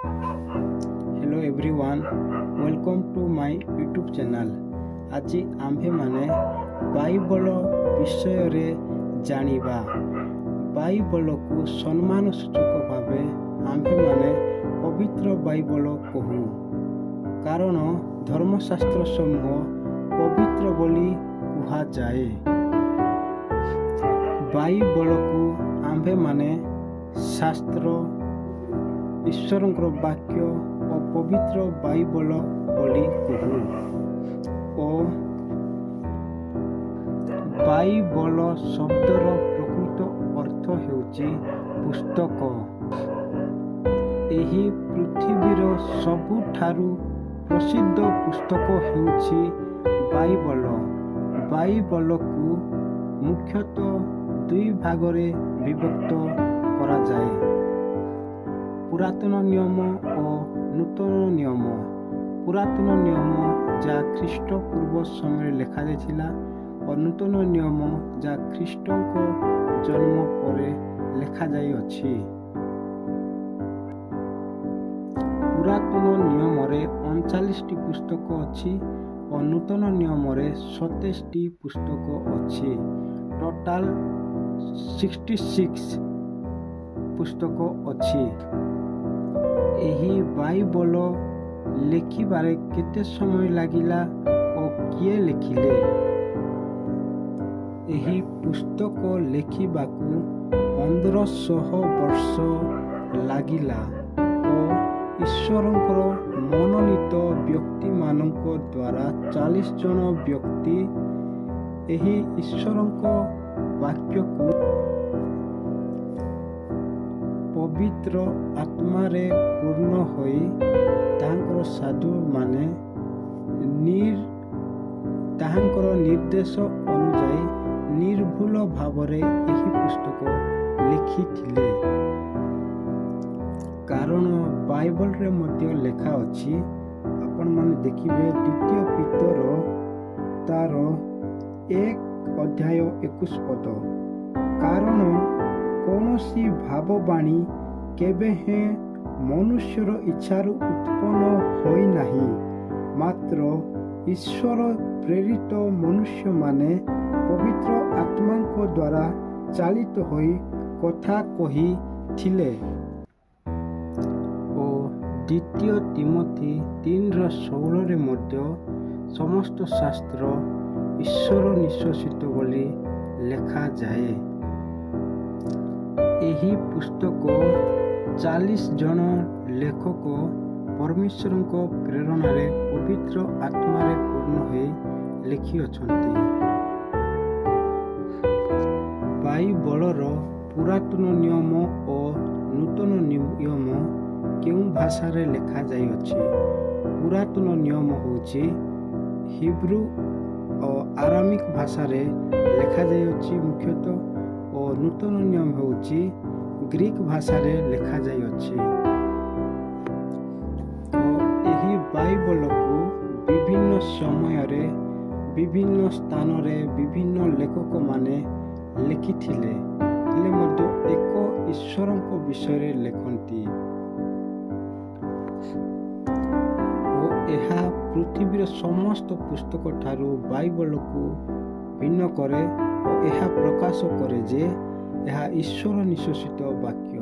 Hello everyone, welcome to my YouTube channel. ଆଜି ଆମ୍ଭେମାନେ Bible ବିଷୟରେ ଜାଣିବା। ବାଇବଲକୁ ସମ୍ମାନ ସୂଚକ ଭାବେ ଆମ୍ଭେମାନେ ପବିତ୍ର ବାଇବଲ କହୁ, କାରଣ ଧର୍ମଶାସ୍ତ୍ର ସମୂହ ପବିତ୍ର ବୋଲି କୁହାଯାଏ। ବାଇବଲକୁ ଆମ୍ଭେମାନେ ଶାସ୍ତ୍ର, ଈଶ୍ୱରଙ୍କର ବାକ୍ୟ ଓ ପବିତ୍ର ବାଇବଲ ବୋଲି କହୁ। ଓ ବାଇବଲ ଶବ୍ଦର ପ୍ରକୃତ ଅର୍ଥ ହେଉଛି ପୁସ୍ତକ। ଏହି ପୃଥିବୀର ସବୁଠାରୁ ପ୍ରସିଦ୍ଧ ପୁସ୍ତକ ହେଉଛି ବାଇବଲ। ବାଇବଲକୁ ମୁଖ୍ୟତଃ ଦୁଇ ଭାଗରେ ବିଭକ୍ତ କରାଯାଏ: ପୁରାତନ ନିୟମ ଓ ନୂତନ ନିୟମ। ପୁରାତନ ନିୟମ ଯାହା ଖ୍ରୀଷ୍ଟ ପୂର୍ବ ସମୟରେ ଲେଖାଯାଇଥିଲା ଓ ନୂତନ ନିୟମ ଯାହା ଖ୍ରୀଷ୍ଟଙ୍କ ଜନ୍ମ ପରେ ଲେଖାଯାଇଅଛି। ପୁରାତନ ନିୟମରେ 39ଟି ପୁସ୍ତକ ଅଛି ଓ ନୂତନ ନିୟମରେ 27ଟି ପୁସ୍ତକ ଅଛି। ଟୋଟାଲ 66 ପୁସ୍ତକ ଅଛି। ଏହି ବାଇବଲ ଲେଖିବାରେ କେତେ ସମୟ ଲାଗିଲା ଓ କିଏ ଲେଖିଲେ? ଏହି ପୁସ୍ତକ ଲେଖିବାକୁ 1500 ବର୍ଷ ଲାଗିଲା ଓ ଈଶ୍ୱରଙ୍କର ମନୋନୀତ ବ୍ୟକ୍ତିମାନଙ୍କ ଦ୍ୱାରା 40 ଜଣ ବ୍ୟକ୍ତି ଏହି ଈଶ୍ୱରଙ୍କ ବାକ୍ୟକୁ ପବିତ୍ର ଆତ୍ମାରେ ପୂର୍ଣ୍ଣ ହୋଇ ତାହାଙ୍କର ସାଧୁମାନେ ତାହାଙ୍କର ନିର୍ଦ୍ଦେଶ ଅନୁଯାୟୀ ନିର୍ଭୁଲ ଭାବରେ ଏହି ପୁସ୍ତକ ଲେଖିଥିଲେ। କାରଣ ବାଇବଲରେ ମଧ୍ୟ ଲେଖା ଅଛି, ଆପଣମାନେ ଦେଖିବେ 2 ପିତର ତାର 1:21 ପଦ, କାରଣ କୌଣସି ଭାବବାଣୀ କେବେ ହେଁ ମନୁଷ୍ୟର ଇଚ୍ଛାରୁ ଉତ୍ପନ୍ନ ହୋଇନାହିଁ, ମାତ୍ର ଈଶ୍ୱର ପ୍ରେରିତ ମନୁଷ୍ୟମାନେ ପବିତ୍ର ଆତ୍ମାଙ୍କ ଦ୍ୱାରା ଚାଳିତ ହୋଇ କଥା କହିଥିଲେ। ଓ 2 ତିମୋଥୀ 3:16ରେ ମଧ୍ୟ ସମସ୍ତ ଶାସ୍ତ୍ର ଈଶ୍ୱର ନିଶ୍ୱାସିତ ବୋଲି ଲେଖାଯାଏ। ଏହି ପୁସ୍ତକ 40 ଜଣ ଲେଖକ ପରମେଶ୍ୱରଙ୍କ ପ୍ରେରଣାରେ ପବିତ୍ର ଆତ୍ମାରେ ପୂର୍ଣ୍ଣ ହୋଇ ଲେଖିଅଛନ୍ତି। ବାଇବଲର ପୁରାତନ ନିୟମ ଓ ନୂତନ ନିୟମ କେଉଁ ଭାଷାରେ ଲେଖାଯାଇଅଛି? ପୁରାତନ ନିୟମ ହେଉଛି ହିବ୍ରୁ ଓ ଆରାମିକ ଭାଷାରେ ଲେଖାଯାଇଅଛି ମୁଖ୍ୟତଃ, ଓ ନୂତନ ନିୟମ ହେଉଛି ଗ୍ରୀକ ଭାଷାରେ ଲେଖାଯାଇଅଛି। ଓ ଏହି ବାଇବଲକୁ ବିଭିନ୍ନ ସମୟରେ ବିଭିନ୍ନ ସ୍ଥାନରେ ବିଭିନ୍ନ ଲେଖକମାନେ ଲେଖିଥିଲେ, ହେଲେ ମଧ୍ୟ ଏକ ଈଶ୍ୱରଙ୍କ ବିଷୟରେ ଲେଖନ୍ତି। ଓ ଏହା ପୃଥିବୀର ସମସ୍ତ ପୁସ୍ତକ ଠାରୁ ବାଇବଲକୁ ଭିନ୍ନ କରେ ଓ ଏହା ପ୍ରକାଶ କରେ ଯେ ଏହା ଈଶ୍ୱର ନିଶ୍ୱାସିତ ବାକ୍ୟ।